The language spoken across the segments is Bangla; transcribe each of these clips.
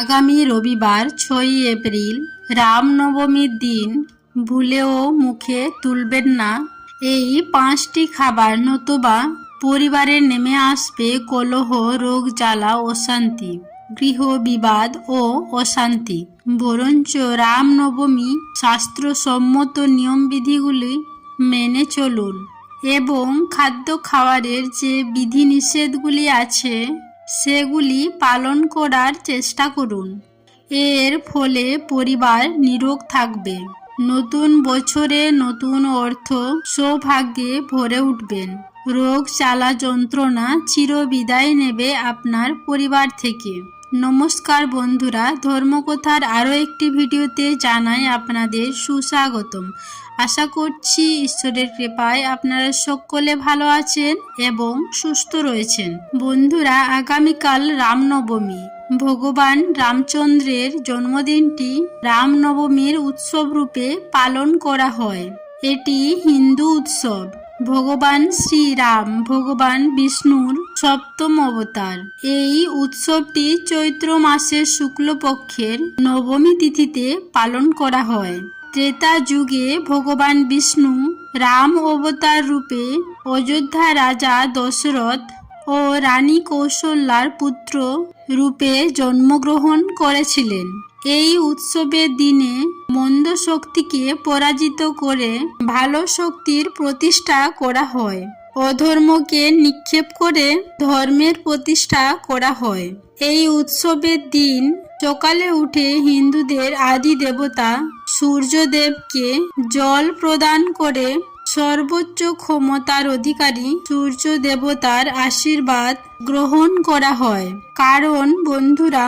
আগামী রবিবার 6ই এপ্রিল রামনবমীর দিন ভুলেও মুখে তুলবেন না এই 5টি খাবার, নতুবা পরিবারে নেমে আসবে কলহ, রোগ জ্বালা, অশান্তি, গৃহ বিবাদ ও অশান্তি। বরঞ্চ রামনবমী শাস্ত্রসম্মত নিয়মবিধিগুলি মেনে চলুন এবং খাদ্য খাবারের যে বিধিনিষেধগুলি আছে সেগুলি পালন করার চেষ্টা করুন। এর ফলে পরিবার নিরোগ থাকবে, নতুন বছরে নতুন অর্থ সৌভাগ্যে ভরে উঠবেন, রোগ জ্বালা যন্ত্রণা চিরবিদায় নেবে আপনার পরিবার থেকে। নমস্কার বন্ধুরা, ধর্মকথার আরও একটি ভিডিওতে জানাই আপনাদের সুস্বাগতম। আশা করছি ঈশ্বরের কৃপায় আপনারা সকলে ভালো আছেন এবং সুস্থ রয়েছেন। বন্ধুরা, আগামীকাল রামনবমী। ভগবান রামচন্দ্রের জন্মদিনটি রামনবমীর উৎসব রূপে পালন করা হয়। এটি হিন্দু উৎসব। ভগবান শ্রীরাম ভগবান বিষ্ণুর সপ্তম অবতার। এই উৎসবটি চৈত্র মাসের শুক্লপক্ষের নবমী তিথিতে পালন করা হয়। ত্রেতা যুগে ভগবান বিষ্ণু রাম অবতার রূপে অযোধ্যা রাজা দশরথ ও রানী কৌশল্যার পুত্র রূপে জন্মগ্রহণ করেছিলেন। এই উৎসবের দিনে মন্দ শক্তিকে পরাজিত করে ভালো শক্তির প্রতিষ্ঠা করা হয়। অধর্মকে নিক্ষেপ করে ধর্মের প্রতিষ্ঠা করা হয়। এই উৎসবের দিন সকালে উঠে হিন্দুদের আদি দেবতা সূর্যদেবকে জল প্রদান করে সর্বোচ্চ ক্ষমতার অধিকারী সূর্য দেবতার আশীর্বাদ গ্রহণ করা হয়। কারণ বন্ধুরা,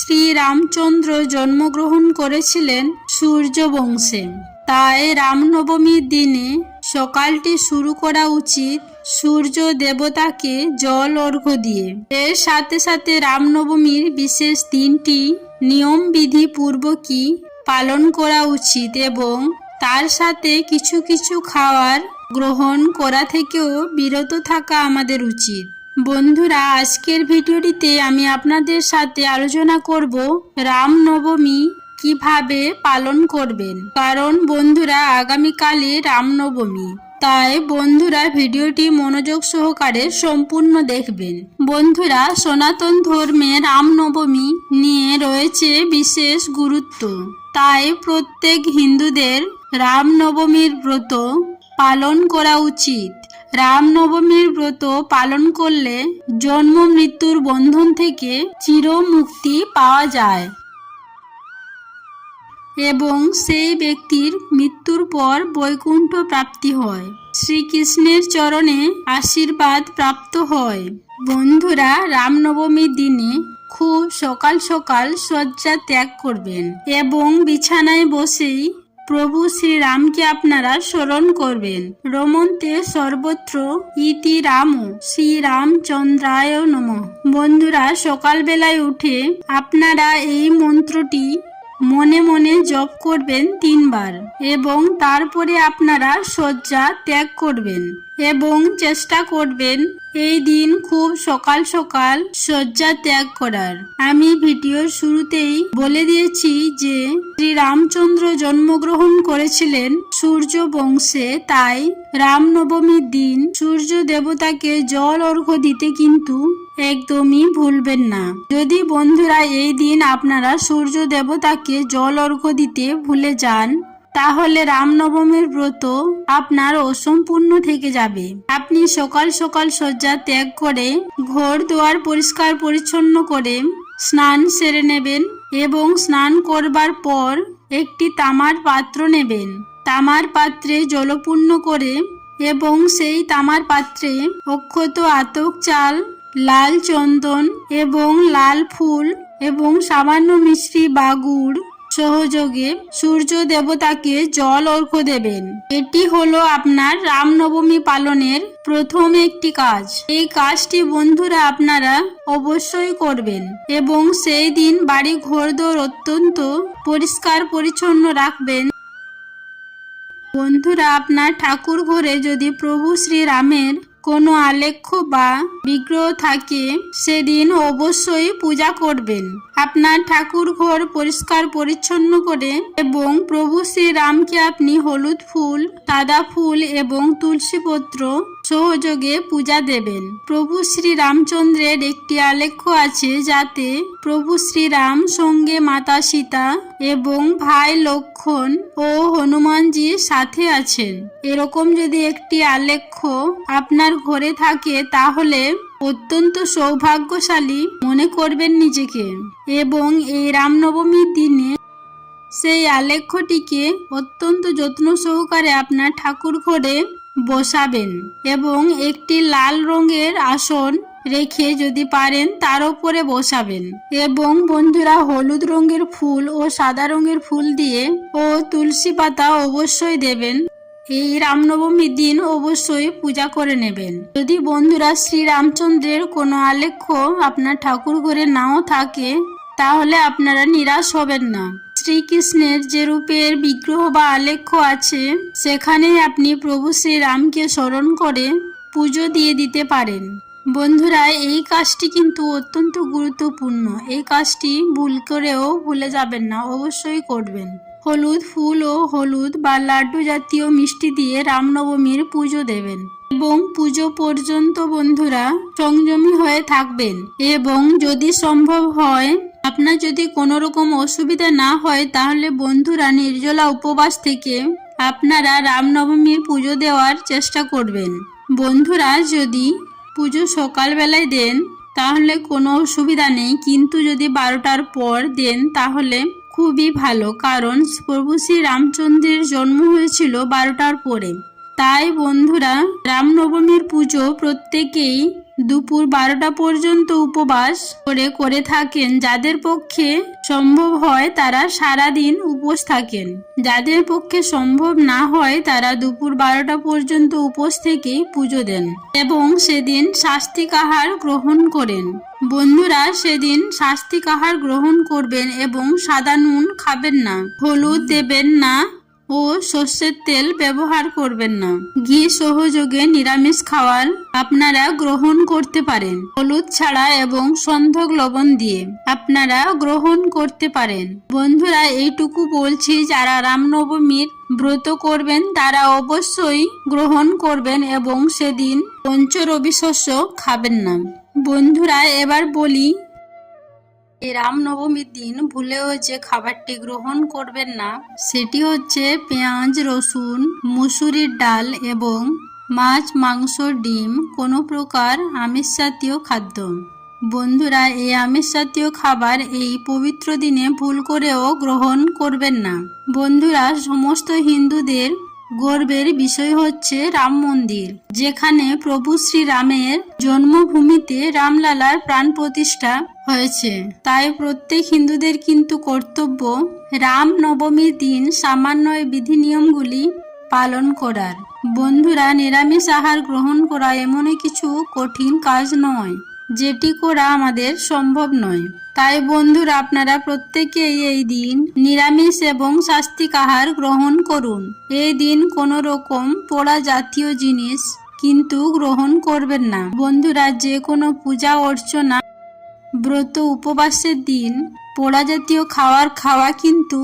শ্রীরামচন্দ্র জন্মগ্রহণ করেছিলেন সূর্য বংশে। তাই রামনবমীর দিনে সকালটি শুরু করা উচিত সূর্য দেবতাকে জল অর্ঘ্য দিয়ে। এর সাথে সাথে রামনবমীর বিশেষ দিনটি নিয়মবিধি পূর্বকই পালন করা উচিত এবং তার সাথে কিছু কিছু খাবার গ্রহণ করা থেকেও বিরত থাকা আমাদের উচিত। বন্ধুরা, আজকের ভিডিওটিতে আমি আপনাদের সাথে আলোচনা করব রামনবমী কিভাবে পালন করবেন। কারণ বন্ধুরা, আগামীকালই রামনবমী। তাই বন্ধুরা, ভিডিওটি মনোযোগ সহকারে সম্পূর্ণ দেখবেন। বন্ধুরা, সনাতন ধর্মে রামনবমী নিয়ে রয়েছে বিশেষ গুরুত্ব। তাই প্রত্যেক হিন্দুদের রামনবমীর ব্রত পালন করা উচিত। রামনবমীর ব্রত পালন করলে জন্ম মৃত্যুর বন্ধন থেকে চির মুক্তি পাওয়া যায় এবং সেই ব্যক্তির মৃত্যুর পর বৈকুণ্ঠ প্রাপ্তি হয়, শ্রীকৃষ্ণের চরণে আশীর্বাদ প্রাপ্ত হয়। বন্ধুরা, রামনবমীর দিনে খুব সকাল সকাল শয্যা ত্যাগ করবেন এবং বিছানায় বসেই প্রভু শ্রীরামকে আপনারা স্মরণ করবেন। রমন্তে সর্বত্র ইতি রাম শ্রীরামচন্দ্রায় নমঃ। বন্ধুরা, সকালবেলায় উঠে আপনারা এই মন্ত্রটি মনে মনে জপ করবেন 3 বার এবং তারপরে আপনারা শয্যা ত্যাগ করবেন এবং চেষ্টা করবেন এই দিন খুব সকাল সকাল শয্যা ত্যাগ করার। আমি ভিডিওর শুরুতেই বলে দিয়েছি যে শ্রীরামচন্দ্র জন্মগ্রহণ করেছিলেন সূর্য বংশে। তাই রামনবমীর দিন সূর্য দেবতাকে জল অর্ঘ্য দিতে কিন্তু একদমই ভুলবেন না। যদি বন্ধুরা এই দিন আপনারা সূর্য দেবতাকে জল অর্ঘ্য দিতে ভুলে যান, তাহলে রামনবমীর ব্রত আপনার অসম্পূর্ণ থেকে যাবে। আপনি সকাল সকাল শয্যা ত্যাগ করে ঘর দুয়ার পরিষ্কার পরিচ্ছন্ন করে স্নান সেরে নেবেন এবং স্নান করবার পর একটি তামার পাত্র নেবেন। তামার পাত্রে জলপূর্ণ করে এবং সেই তামার পাত্রে অক্ষত, আতক চাল, লাল চন্দন এবং লাল ফুল এবং সামান্য মিশ্রি বা গুড় সহযোগে সূর্য দেবতাকে জল অর্ঘ্য দেবেন। এটি হলো আপনার রামনবমী পালনের প্রথম একটি কাজ। এই কাজটি বন্ধুরা আপনারা অবশ্যই করবেন এবং সেই দিন বাড়ি ঘরদোর অত্যন্ত পরিষ্কার পরিচ্ছন্ন রাখবেন। বন্ধুরা, আপনার ঠাকুর ঘরে যদি প্রভু শ্রীরামের কোনো আলেখ্য বা বিগ্রহ থাকে সেদিন অবশ্যই পূজা করবেন। আপনার ঠাকুর ঘর পরিষ্কার পরিচ্ছন্ন করে এবং প্রভু শ্রীরামকে আপনি হলুদ ফুল, সাদা ফুল এবং তুলসী পত্র সহযোগে পূজা দেবেন। প্রভু শ্রী রামচন্দ্রের একটি আলেখ্য আছে যাতে প্রভু শ্রীরাম সঙ্গে মাতা সীতা এবং ভাই লক্ষ্মণ ও হনুমানজি সাথে আছেন। এরকম যদি একটি আলেখ্য আপনার ঘরে থাকে তাহলে অত্যন্ত সৌভাগ্যশালী মনে করবেন নিজেকে এবং এই রামনবমীর দিনে সেই আলেখ্যটিকে অত্যন্ত যত্ন সহকারে আপনার ঠাকুর ঘরে বসাবেন এবং একটি লাল রঙের আসন রেখে যদি পারেন তার উপরে বসাবেন এবং বন্ধুরা হলুদ রঙের ফুল ও সাদা রঙের ফুল দিয়ে ও তুলসী পাতা অবশ্যই দেবেন। এই রামনবমীর দিন অবশ্যই পূজা করে নেবেন। যদি বন্ধুরা শ্রী রামচন্দ্রের কোনো আলেখ্য আপনার ঠাকুর ঘরে নাও থাকে তাহলে আপনারা নিরাশ হবেন না। শ্রীকৃষ্ণের যে রূপের বিগ্রহ বা আলেখ্য আছে সেখানে আপনি প্রভু শ্রীরামকে স্মরণ করে পুজো দিয়ে দিতে পারেন। বন্ধুরা এই কাজটি কিন্তু অত্যন্ত গুরুত্বপূর্ণ, এই কাজটি ভুল করেও ভুলে যাবেন না, অবশ্যই করবেন। হলুদ ফুল ও হলুদ বা লাড্ডু জাতীয় মিষ্টি দিয়ে রামনবমীর পুজো দেবেন এবং পুজো পর্যন্ত বন্ধুরা সংযমী হয়ে থাকবেন এবং যদি সম্ভব হয় আপনার যদি কোনো রকম অসুবিধা না হয় তাহলে বন্ধুরা নির্জলা উপবাস থেকে আপনারা রামনবমীর পুজো দেওয়ার চেষ্টা করবেন। বন্ধুরা যদি পুজো সকালবেলায় দেন তাহলে কোনো অসুবিধা নেই, কিন্তু যদি 12টার পর দেন তাহলে খুবই ভালো, কারণ প্রভু শ্রী রামচন্দ্রের জন্ম হয়েছিল 12টার পরে। তাই বন্ধুরা রামনবমীর পুজো প্রত্যেকেই দুপুর 12টা পর্যন্ত উপবাস করে থাকেন। যাদের পক্ষে সম্ভব হয় তারা সারাদিন উপোস থাকেন, যাদের পক্ষে সম্ভব না হয় তারা দুপুর 12টা পর্যন্ত উপোস থেকেই পুজো দেন এবং সেদিন সাত্ত্বিক আহার গ্রহণ করেন। বন্ধুরা সেদিন সাত্ত্বিক আহার গ্রহণ করবেন এবং সাদা নুন খাবেন না, হলুদ দেবেন না ও সর্ষের তেল ব্যবহার করবেন না। ঘি সহযোগে নিরামিষ খাবার আপনারা গ্রহণ করতে পারেন, হলুদ ছাড়া এবং সন্ধক লবণ দিয়ে আপনারা গ্রহণ করতে পারেন। বন্ধুরা এইটুকু বলছি, যারা রামনবমীর ব্রত করবেন তারা অবশ্যই গ্রহণ করবেন এবং সেদিন পঞ্চরবি শস্য খাবেন না। বন্ধুরা এবার বলি এই রামনবমীর দিন ভুলেও যে খাবারটি গ্রহণ করবেন না সেটি হচ্ছে পেঁয়াজ, রসুন, মুসুরির ডাল এবং মাছ, মাংস, ডিম, কোনো প্রকার আমিষ জাতীয় খাদ্য। বন্ধুরা এই আমিষ জাতীয় খাবার এই পবিত্র দিনে ভুল করেও গ্রহণ করবেন না। বন্ধুরা সমস্ত হিন্দুদের গর্বের বিষয় হচ্ছে রাম মন্দির, যেখানে প্রভু শ্রীরামের জন্মভূমিতে রামলালার প্রাণ প্রতিষ্ঠা হয়েছে। তাই প্রত্যেক হিন্দুদের কিন্তু কর্তব্য রাম নবমীর দিন সামান্য বিধি নিয়মগুলি পালন করার। বন্ধুরা নিরামিষ আহার গ্রহণ করা এমনই কিছু কঠিন কাজ নয় যেটি করা আমাদের সম্ভব নয়। তাই বন্ধুরা আপনারা প্রত্যেকেই এই দিন নিরামিষ এবং সাত্ত্বিক আহার গ্রহণ করুন। এই দিন কোনো রকম পোড়া জাতীয় জিনিস কিন্তু গ্রহণ করবেন না। বন্ধুরা যে কোনো পূজা অর্চনা, ব্রত, উপবাসের দিন পোড়া জাতীয় খাবার খাওয়া কিন্তু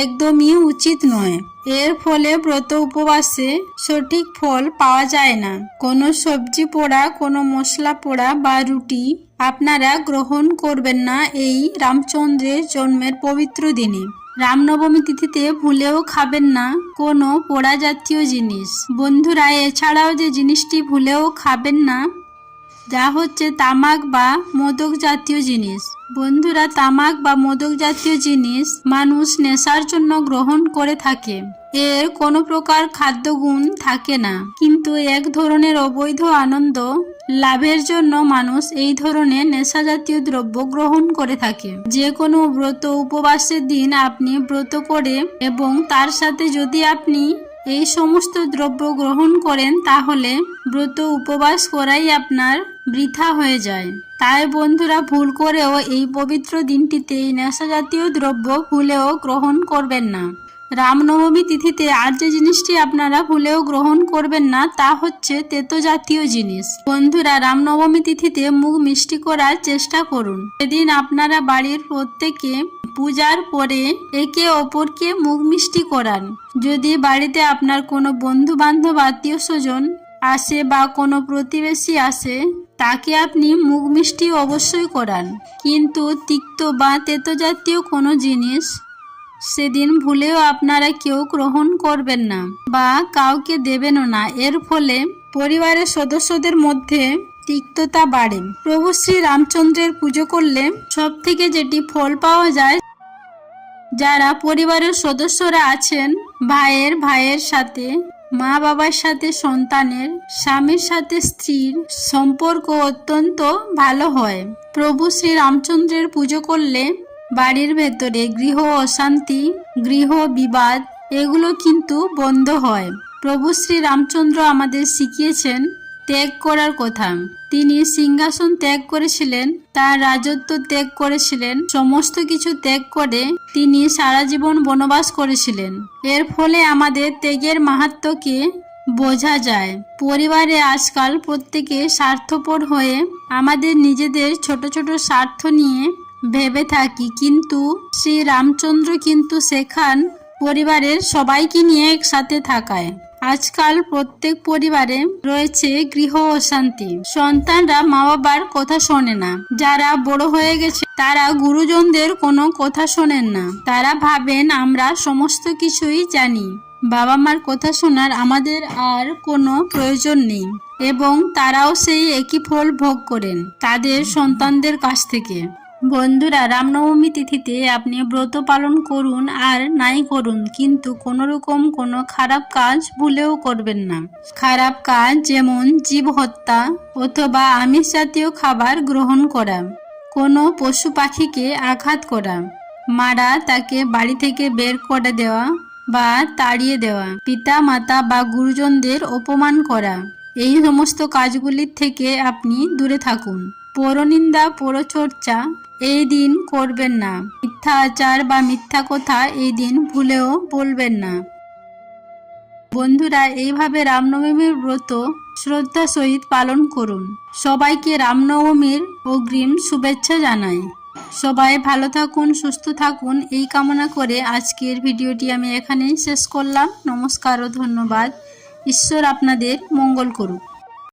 একদমই উচিত নয়। এর ফলে ব্রত উপবাসে সঠিক ফল পাওয়া যায় না। কোনো সবজি পোড়া, কোনো মশলা পোড়া বা রুটি আপনারা গ্রহণ করবেন না এই রামচন্দ্রের জন্মের পবিত্র দিনে। রামনবমী তিথিতে ভুলেও খাবেন না কোনো পোড়া জাতীয় জিনিস। বন্ধুরা এছাড়াও যে জিনিসটি ভুলেও খাবেন না যা হচ্ছে তামাক বা মদক জাতীয় জিনিস। বন্ধুরা তামাক বা মদক জাতীয় জিনিস মানুষ নেশার জন্য গ্রহণ করে থাকে। এর কোনো প্রকার খাদ্যগুণ থাকে না, কিন্তু এক ধরনের অবৈধ আনন্দ লাভের জন্য মানুষ এই ধরনের নেশা জাতীয় দ্রব্য গ্রহণ করে থাকে। যে কোনো ব্রত উপবাসের দিন আপনি ব্রত করে এবং তার সাথে যদি আপনি এই সমস্ত দ্রব্য গ্রহণ করেন তাহলে ব্রত উপবাস করাই আপনার বৃথা হয়ে যায়। তাই বন্ধুরা ভুল করেও এই পবিত্র দিনটিতে এই নেশা জাতীয় দ্রব্য ভুলেও গ্রহণ করবেন না। রামনবমী তিথিতে আর যে জিনিসটি আপনারা ভুলেও গ্রহণ করবেন না তা হচ্ছে তেতো জাতীয় জিনিস। বন্ধুরা, রামনবমী তিথিতে মুখ মিষ্টি করার চেষ্টা করুন। সেদিন আপনারা বাড়ির প্রত্যেকে পূজার পরে একে অপরকে মুখ মিষ্টি করান। যদি বাড়িতে আপনার কোনো বন্ধু বান্ধব আত্মীয় স্বজন আসে বা কোনো প্রতিবেশী আসে, তাকে আপনি মুখ মিষ্টি অবশ্যই করান, কিন্তু তিক্ত বা তেতো জাতীয় কোনো জিনিস সেদিন ভুলেও আপনারা কেউ গ্রহণ করবেন না বা কাউকে দেবেনও না। এর ফলে পরিবারের সদস্যদের মধ্যে তিক্ততা বাড়ে। প্রভু শ্রী রামচন্দ্রের পুজো করলে সব থেকে যেটি ফল পাওয়া যায়, যারা পরিবারের সদস্যরা আছেন, ভাইয়ের সাথে, মা বাবার সাথে সন্তানের, স্বামীর সাথে স্ত্রীর সম্পর্ক অত্যন্ত ভালো হয়। প্রভু শ্রী রামচন্দ্রের পুজো করলে বাড়ির ভেতরে গৃহ অশান্তি, গৃহ বিবাদ এগুলো কিন্তু বন্ধ হয়। প্রভু শ্রী রামচন্দ্র আমাদের শিখিয়েছেন ত্যাগ করার কথা। তিনি সিংহাসন ত্যাগ করেছিলেন, তার রাজত্ব ত্যাগ করেছিলেন, সমস্ত কিছু ত্যাগ করে তিনি সারা জীবন বনবাস করেছিলেন। এর ফলে আমাদের ত্যাগের মাহাত্ম্যকে বোঝা যায়। পরিবারে আজকাল প্রত্যেকে স্বার্থপর হয়ে আমাদের নিজেদের ছোট ছোট স্বার্থ নিয়ে ভেবে থাকি, কিন্তু শ্রী রামচন্দ্র কিন্তু শেখান পরিবারের সবাইকে নিয়ে একসাথে থাকায়। আজকাল প্রত্যেক পরিবারে রয়েছে গৃহ অশান্তি। সন্তানরা মা বাবার কথা শোনে না। যারা বড় হয়ে গেছে তারা গুরুজনদের কোনো কথা শোনেন না। তারা ভাবেন আমরা সমস্ত কিছুই জানি, বাবা মার কথা শোনার আমাদের আর কোনো প্রয়োজন নেই, এবং তারাও সেই একই ফল ভোগ করেন তাদের সন্তানদের কাছ থেকে। বন্ধুরা, রামনবমী তিথিতে আপনি ব্রত পালন করুন আর নাই করুন, কিন্তু কোনোরকম কোনো খারাপ কাজ ভুলেও করবেন না। খারাপ কাজ যেমন জীব হত্যা অথবা আমিষ জাতীয় খাবার গ্রহণ করা, কোনো পশু পাখিকে আঘাত করা, মারা তাকে বাড়ি থেকে বের করে দেওয়া বা তাড়িয়ে দেওয়া, পিতা মাতা বা গুরুজনদের অপমান করা, এই সমস্ত কাজগুলির থেকে আপনি দূরে থাকুন। পরনিন্দা পরচর্চা এই দিন করবেন না। মিথ্যা আচার বা মিথ্যা কথা এই দিন ভুলেও বলবেন না। বন্ধুরা, এইভাবে রামনবমীর ব্রত শ্রদ্ধা সহিত পালন করুন। সবাইকে রামনবমীর অগ্রিম শুভেচ্ছা জানাই। সবাই ভালো থাকুন, সুস্থ থাকুন এই কামনা করে আজকের ভিডিওটি আমি এখানেই শেষ করলাম। নমস্কার ও ধন্যবাদ। ঈশ্বর আপনাদের মঙ্গল করুক।